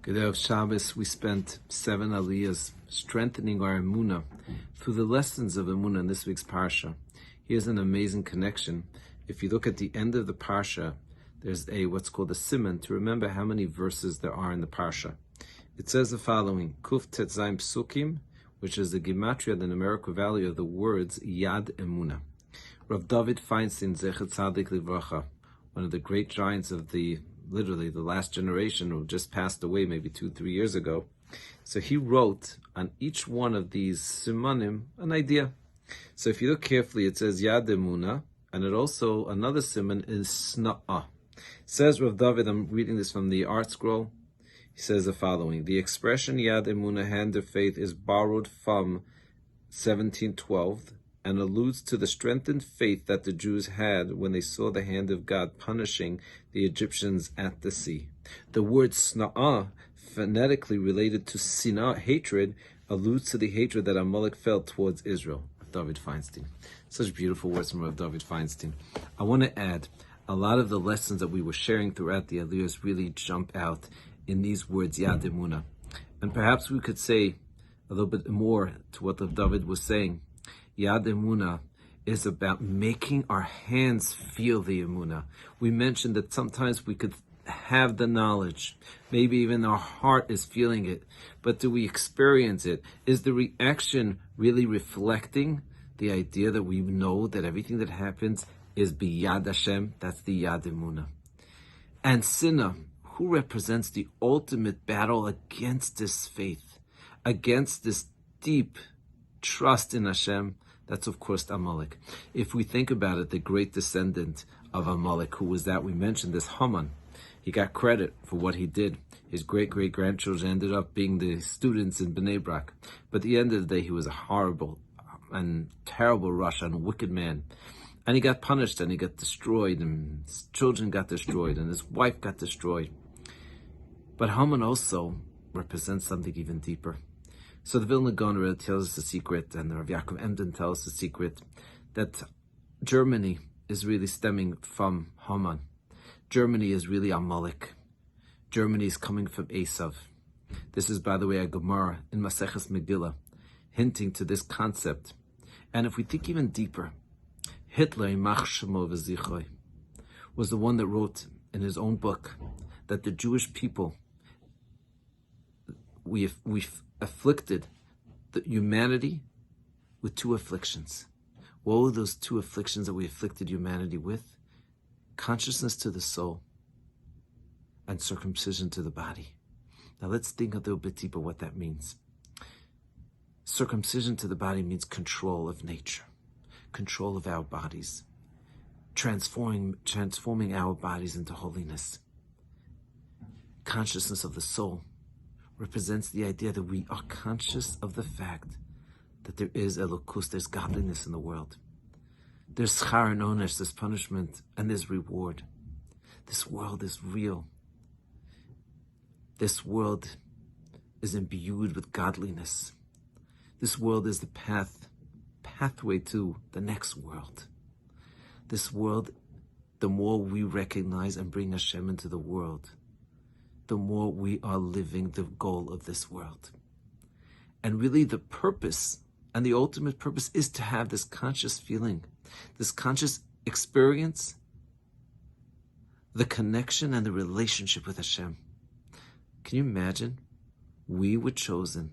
Good day of Shabbos. We spent 7 aliyahs strengthening our emunah through the lessons of emunah in this week's parsha. Here's an amazing connection. If you look at the end of the parsha, there's what's called a siman to remember how many verses there are in the parsha. It says the following: Kuf Tetzayim Psukim, which is the gematria, the numerical value of the words Yad Emunah. Rav David Feinstein, Zecher Tzadik Livracha, one of the great giants of literally the last generation, who just passed away maybe 2-3 years ago. So he wrote on each one of these simanim an idea. So if you look carefully, it says Yad Emunah, and it also, another siman is Sna'ah. It says Rav David, I'm reading this from the Art Scroll, he says the following: the expression Yad Emunah, hand of faith, is borrowed from 1712 and alludes to the strengthened faith that the Jews had when they saw the hand of God punishing the Egyptians at the sea. The word sna'ah, phonetically related to sinah, hatred, alludes to the hatred that Amalek felt towards Israel. David Feinstein. Such beautiful words from Rav David Feinstein. I want to add, a lot of the lessons that we were sharing throughout the aliyahs really jump out in these words, Yad Emunah. And perhaps we could say a little bit more to what Rav David was saying. Yad Emunah is about making our hands feel the Emunah. We mentioned that sometimes we could have the knowledge, maybe even our heart is feeling it, but do we experience it? Is the reaction really reflecting the idea that we know that everything that happens is biyad Hashem? That's the Yad Emunah. And Sinah, who represents the ultimate battle against this faith, against this deep trust in Hashem? That's, of course, Amalek. If we think about it, the great descendant of Amalek, who was that? We mentioned this Haman. He got credit for what he did. His great-great-grandchildren ended up being the students in Bnei Brak. But at the end of the day, he was a horrible and terrible Rasha and wicked man. And he got punished, and he got destroyed, and his children got destroyed, and his wife got destroyed. But Haman also represents something even deeper. So the Vilna Gaon tells us the secret, and the Rav Yaakov Emden tells us the secret, that Germany is really stemming from Haman. Germany is really Amalek. Germany is coming from Esav. This is, by the way, a Gemara in Maseches Megillah, hinting to this concept. And if we think even deeper, Hitler, Yimach Shemo V'Zichoi, was the one that wrote in his own book that the Jewish people, we've afflicted the humanity with 2 afflictions. What were those 2 afflictions that we afflicted humanity with? Consciousness to the soul and circumcision to the body. Now let's think a little bit deeper what that means. Circumcision to the body means control of nature, control of our bodies, transforming our bodies into holiness. Consciousness of the soul represents the idea that we are conscious of the fact that there is elokus, there's godliness in the world. There's schar and onesh, there's punishment, and there's reward. This world is real. This world is imbued with godliness. This world is the pathway to the next world. This world, the more we recognize and bring Hashem into the world, the more we are living the goal of this world. And really the purpose and the ultimate purpose is to have this conscious feeling, this conscious experience, the connection and the relationship with Hashem. Can you imagine? We were chosen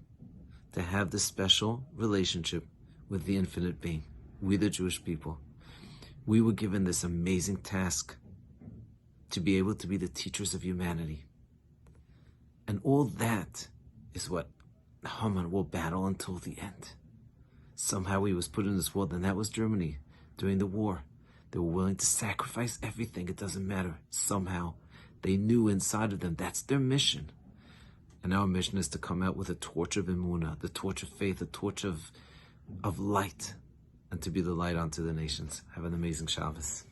to have this special relationship with the infinite being. We, the Jewish people. We were given this amazing task to be able to be the teachers of humanity. And all that is what Haman will battle until the end. Somehow he was put in this world, and that was Germany during the war. They were willing to sacrifice everything. It doesn't matter. Somehow they knew inside of them that's their mission. And our mission is to come out with a torch of emunah, the torch of faith, the torch of light, and to be the light unto the nations. Have an amazing Shabbos.